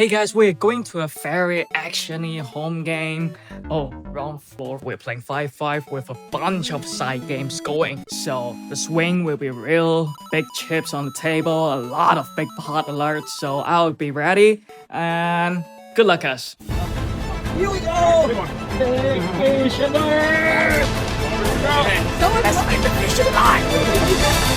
Hey guys, we're going to a very actiony home game. Oh, wrong floor. We're playing 5-5 with a bunch of side games going. So the swing will be real, big chips on the table, a lot of big pot alerts. So I'll be ready and good luck guys. Here we go! Big fish alert! Let's make the fish alive!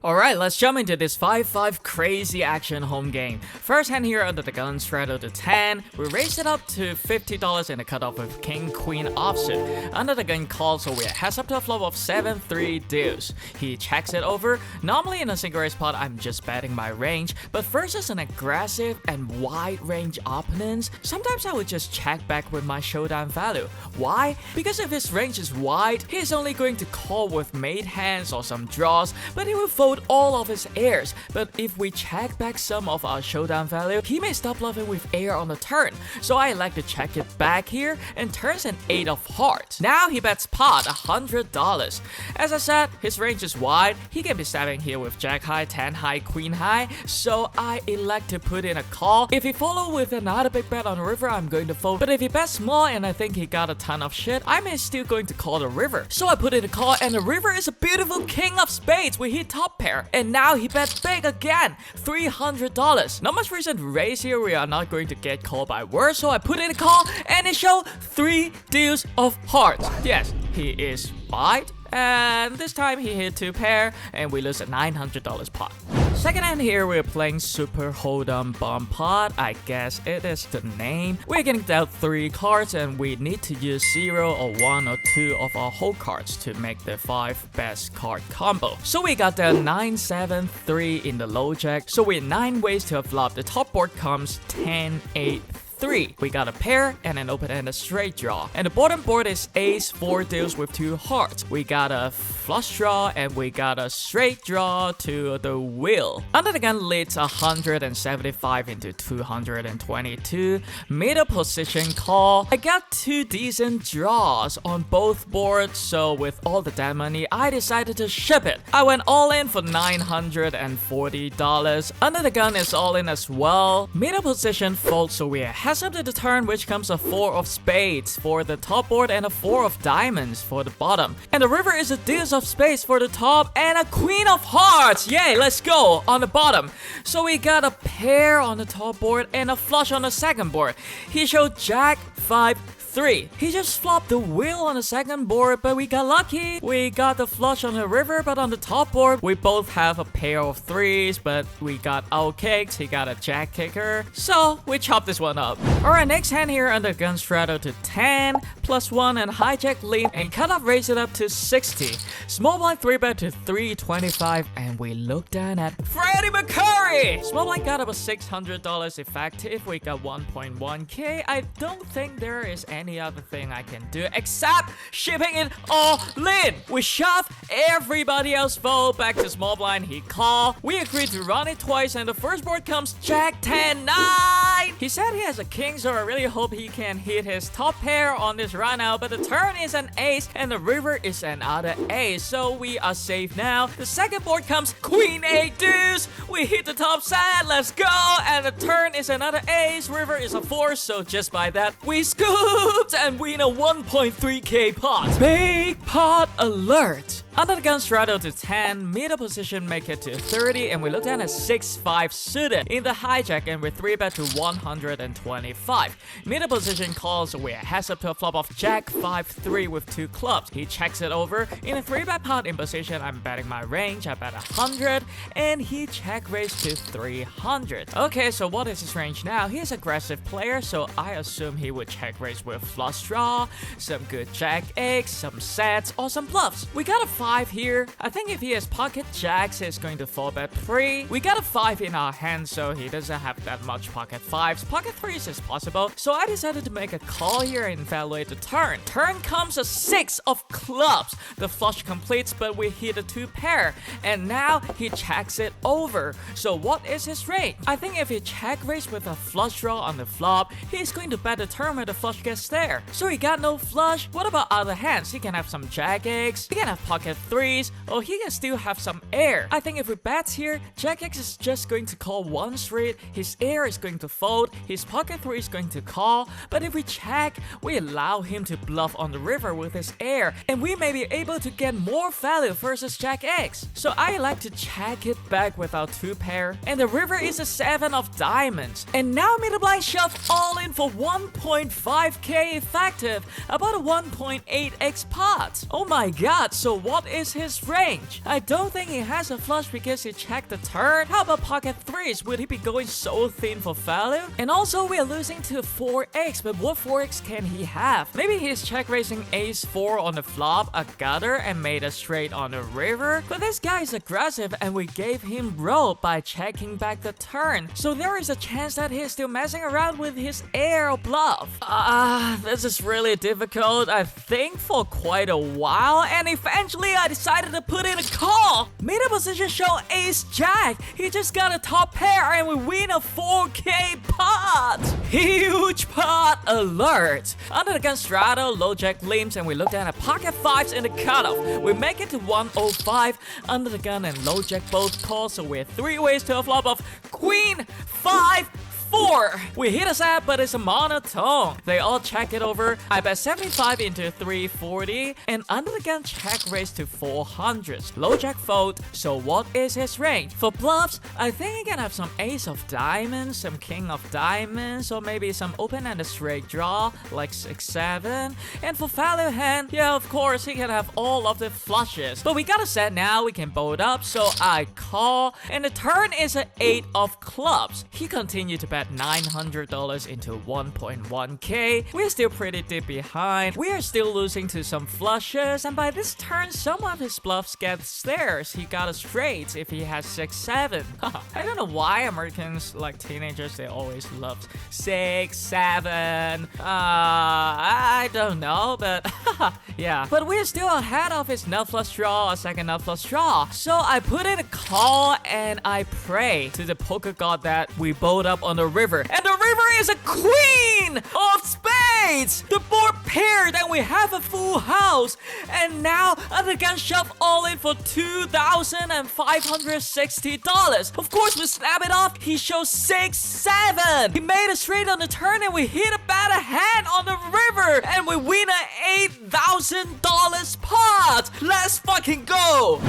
Alright, let's jump into this 5-5 crazy action home game. First hand here under the gun, straddle to 10. We raise it up to $50 in the cutoff with King Queen offsuit. Under the gun call, so we heads up to a flop of 7-3 deuce. He checks it over. Normally in a single raise pot, I'm just betting my range, but versus an aggressive and wide range opponents, sometimes I would just check back with my showdown value. Why? Because if his range is wide, he's only going to call with made hands or some draws, but he will fold all of his airs. But if we check back some of our showdown value, he may stop bluffing with air on the turn. So I like to check it back here and turns an 8 of hearts. Now he bets pot $100. As I said, his range is wide. He can be stabbing here with jack high, 10 high, queen high. So I elect to put in a call. If he follow with another big bet on the river, I'm going to fold. But if he bets small and I think he got a ton of shit, I'm still going to call the river. So I put in a call and the river is a beautiful king of spades. We hit top pair. And now he bet big again, $300. Not much reason to raise here, we are not going to get called by worse, so I put in a call and it showed 3 deuce of hearts. Yes, he is wide, and this time he hit 2 pair and we lose a $900 pot. Second hand here, we're playing Super Hold'em Bomb Pot. I guess it is the name. We're getting dealt 3 cards and we need to use 0 or 1 or 2 of our whole cards to make the 5 best card combo. So we got the 9-7-3 in the low jack. So with 9 ways to flop, the top board comes 10-8-3. We got a pair and an open-ended straight draw. And the bottom board is ace 4 deals with 2 hearts. We got a flush draw and we got a straight draw to the wheel. Under the gun leads 175 into 222. Middle position call. I got 2 decent draws on both boards, so with all the dead money, I decided to ship it. I went all in for $940. Under the gun is all in as well. Middle position fold, so we heads up to the turn, which comes a 4 of spades for the top board and a 4 of diamonds for the bottom. And the river is a deuce of spades for the top and a queen of hearts. Yay, let's go on the bottom. So we got a pair on the top board and a flush on the second board. He showed jack 5-3. He just flopped the wheel on the second board, but we got lucky. We got the flush on the river, but on the top board, we both have a pair of 3s, but we got out kicks. He got a jack kicker. So we chopped this one up. Alright, next hand here under gun straddle to 10, +1 and hijack lead, and cut off raise it up to 60. Small blind 3-bet to 325, and we look down at Freddie McCurry. Small blind got up a $600 effective. We got 1.1k. I don't think there is any other thing I can do except shipping it all in. We shove everybody else fold back to small blind. He call. We agreed to run it twice, and the first board comes jack 10-9. He said he has a king, so I really hope he can hit his top pair on this run out, but the turn is an ace and the river is another ace, so we are safe now. The second board comes queen 8 deuce. We hit the top set, let's go, and the turn is another ace, river is a 4, so just by that we scooped and win a 1.3k pot. Big pot alert. Under the gun straddle to 10, middle position make it to 30, and we look down at 6-5 suited in the hijack, and we 3-bet to 125. Middle position calls, so we heads up to a flop of jack 5-3 with 2 clubs. He checks it over. In a 3-bet pot in position, I'm betting my range. I bet 100, and he check raised to 300. Okay, so what is his range now? He's an aggressive player, so I assume he would check raise with flush draw, some good jack eggs, some sets, or some bluffs. We got a 5 here. I think if he has pocket jacks, he's going to fall bet 3. We got a 5 in our hand, so he doesn't have that much pocket 5s. Pocket 3s is possible, so I decided to make a call here and evaluate the turn. Turn comes a 6 of clubs. The flush completes, but we hit a 2 pair, and now he checks it over. So what is his rate? I think if he check raise with a flush draw on the flop, he's going to bet the turn when the flush gets there. So he got no flush. What about other hands? He can have some jack eggs. He can have pocket pocket threes, or he can still have some air. I think if we bet here, Jack X is just going to call one straight, his air is going to fold, his pocket three is going to call, but if we check, we allow him to bluff on the river with his air, and we may be able to get more value versus Jack X. So I like to check it back with our two pair, and the river is a 7 of diamonds. And now middle blind shove all in for 1.5k effective, about a 1.8x pot. Oh my god, so what is his range? I don't think he has a flush because he checked the turn. How about pocket threes? Would he be going so thin for value? And also we are losing to 4x, but what 4x can he have? Maybe he's check raising ace 4 on the flop, a gutter, and made a straight on the river. But this guy is aggressive and we gave him roll by checking back the turn. So there is a chance that he's still messing around with his air or bluff. This is really difficult, I think, for quite a while, and eventually I decided to put in a call. Middle position show ace jack. He just got a top pair and we win a 4k pot. Huge pot alert. Under the gun straddle, low jack limps, and we looked at a pocket fives in the cutoff. We make it to 105. Under the gun and low jack both call, so we're 3 ways to a flop of queen 5 4. We hit a set, but it's a monotone. They all check it over. I bet 75 into 340, and under the gun check raise to 400. Low jack fold, so what is his range? For bluffs, I think he can have some ace of diamonds, some king of diamonds, or maybe some open and a straight draw, like 6-7. And for value hand, yeah, of course, he can have all of the flushes. But we got a set now, we can bolt up, so I call, and the turn is an 8 of clubs. He continued to bet $900 into 1.1k. We're still pretty deep behind. We are still losing to some flushes, and by this turn, some of his bluffs get stairs. He got a straight if he has 6-7. I don't know why Americans, like teenagers, they always love 6-7. I don't know, but yeah. But we're still ahead of his nut flush draw, a second nut flush draw. So I put in a call and I pray to the poker god that we bolt up on the river, and the river is a queen of spades. The board paired and we have a full house, and now under gun shove all in for $2,560. Of course we snap it off. He shows 6-7. He made a straight on the turn and we hit a better hand on the river, and we win an $8,000 pot. Let's fucking go.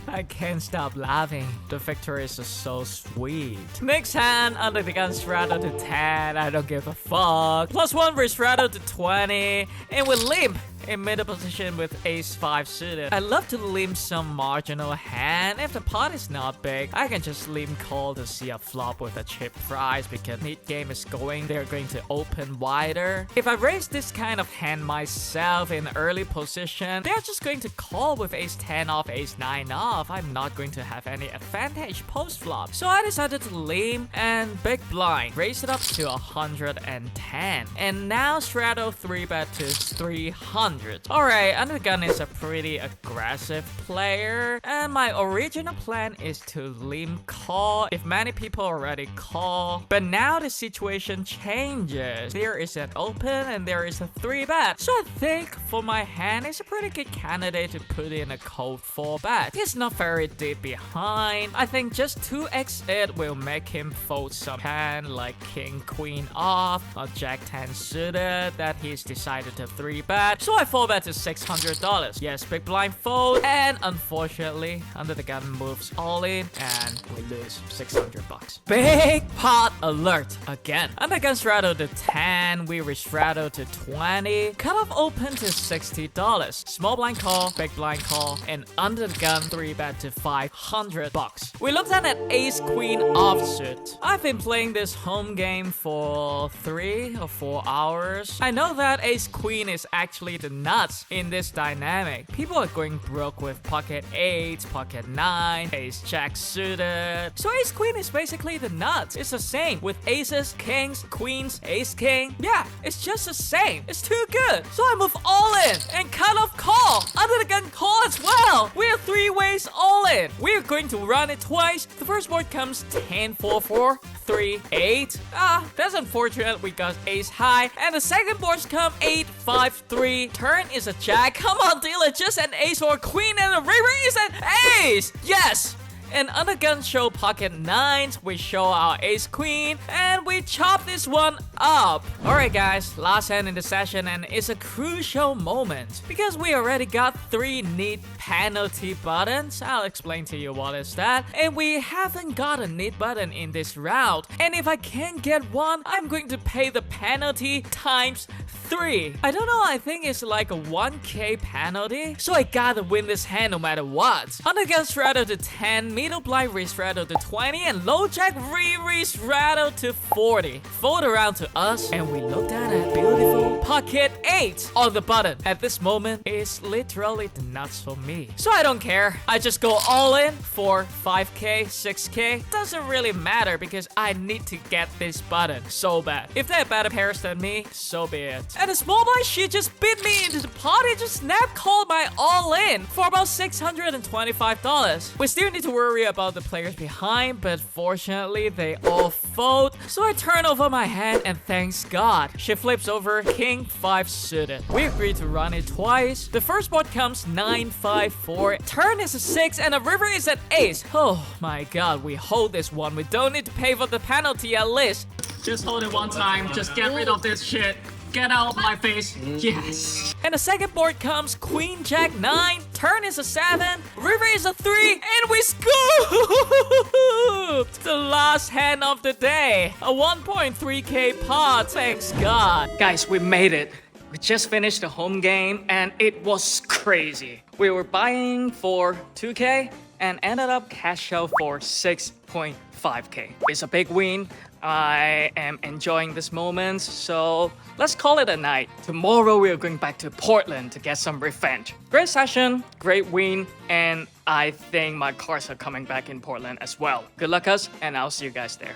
I can't stop laughing. The victory is just so sweet. Next hand, under the gun straddle to 10. I don't give a fuck. +1 we straddle to 20. And we limp in middle position with ace 5 suited. I love to limp some marginal hand. If the pot is not big, I can just limp call to see a flop with a chip prize, because mid game is going, they're going to open wider. If I raise this kind of hand myself in early position, they're just going to call with ace 10 off, ace 9 off. I'm not going to have any advantage post flop. So I decided to limp and big blind, raise it up to 110. And now straddle 3-bet to 300. Alright, under the gun is a pretty aggressive player, and my original plan is to limp call if many people already call. But now the situation changes. There is an open and there is a 3-bet. So I think for my hand, it's a pretty good candidate to put in a cold 4-bet. He's not very deep behind. I think just 2x it will make him fold some hand like king queen off or jack 10 suited that he's decided to 3-bet. So I 4-bet to $600. Yes, big blind fold, and unfortunately, under the gun moves all in, and we lose $600. Big pot alert again. Under gun straddle to 10, we re-straddle to 20. Cutoff open to $60. Small blind call, big blind call, and under the gun 3-bet to $500. We looked at an ace queen offsuit. I've been playing this home game for 3 or 4 hours. I know that ace queen is actually the nuts in this dynamic. People are going broke with pocket 8, pocket 9, ace jack suited. So ace queen is basically the nuts. It's the same with aces, kings, queens, ace king. Yeah, it's just the same. It's too good. So I move all in and cut off call. Under the gun call as well. We're 3 ways all in. We're going to run it twice. The first board comes 10-4-4. 3-8. That's unfortunate. We got ace high. And the second boards come 8-5-3 Turn is a jack. Come on, dealer, just an ace or a queen, and the river is an ace. Yes. And on the gun show pocket nines, we show our ace queen, and we chop this one up. Alright guys, last hand in the session, and it's a crucial moment because we already got 3 neat penalty buttons. I'll explain to you what is that. And we haven't got a neat button in this round. And if I can't get one, I'm going to pay the penalty times 3. I don't know, I think it's like a 1k penalty. So I gotta win this hand no matter what. On the gun straddle to 10, middle blind re-straddle to 20, and low jack re-straddle to 40. Fold around to us, and we look down at beautiful pocket 8 on the button. At this moment, it's literally the nuts for me. So I don't care. I just go all in for 5k, 6k. Doesn't really matter because I need to get this button so bad. If they're better pairs than me, so be it. And the small blind, she just bit me into the pot. It just snap called my all in for about $625. We still need to worry about the players behind, but fortunately they all fold. So I turn over my hand and thanks God. She flips over king 5 suited. We agree to run it twice. The first board comes 9-5-4. Turn is a 6 and a river is an ace. Oh my God, we hold this one. We don't need to pay for the penalty at least. Just hold it one time. Just get rid of this shit. Get out of my face. Yes. And the second board comes Queen Jack 9. Turn is a 7. River is a 3. And we scooped the last hand of the day. A 1.3k pot. Thanks God. Guys, we made it. We just finished the home game and it was crazy. We were buying for 2k and ended up cash out for 6.5k. It's a big win. I am enjoying this moment, so let's call it a night. Tomorrow we are going back to Portland to get some revenge. Great session, great win, and I think my cards are coming back in Portland as well. Good luck us, and I'll see you guys there.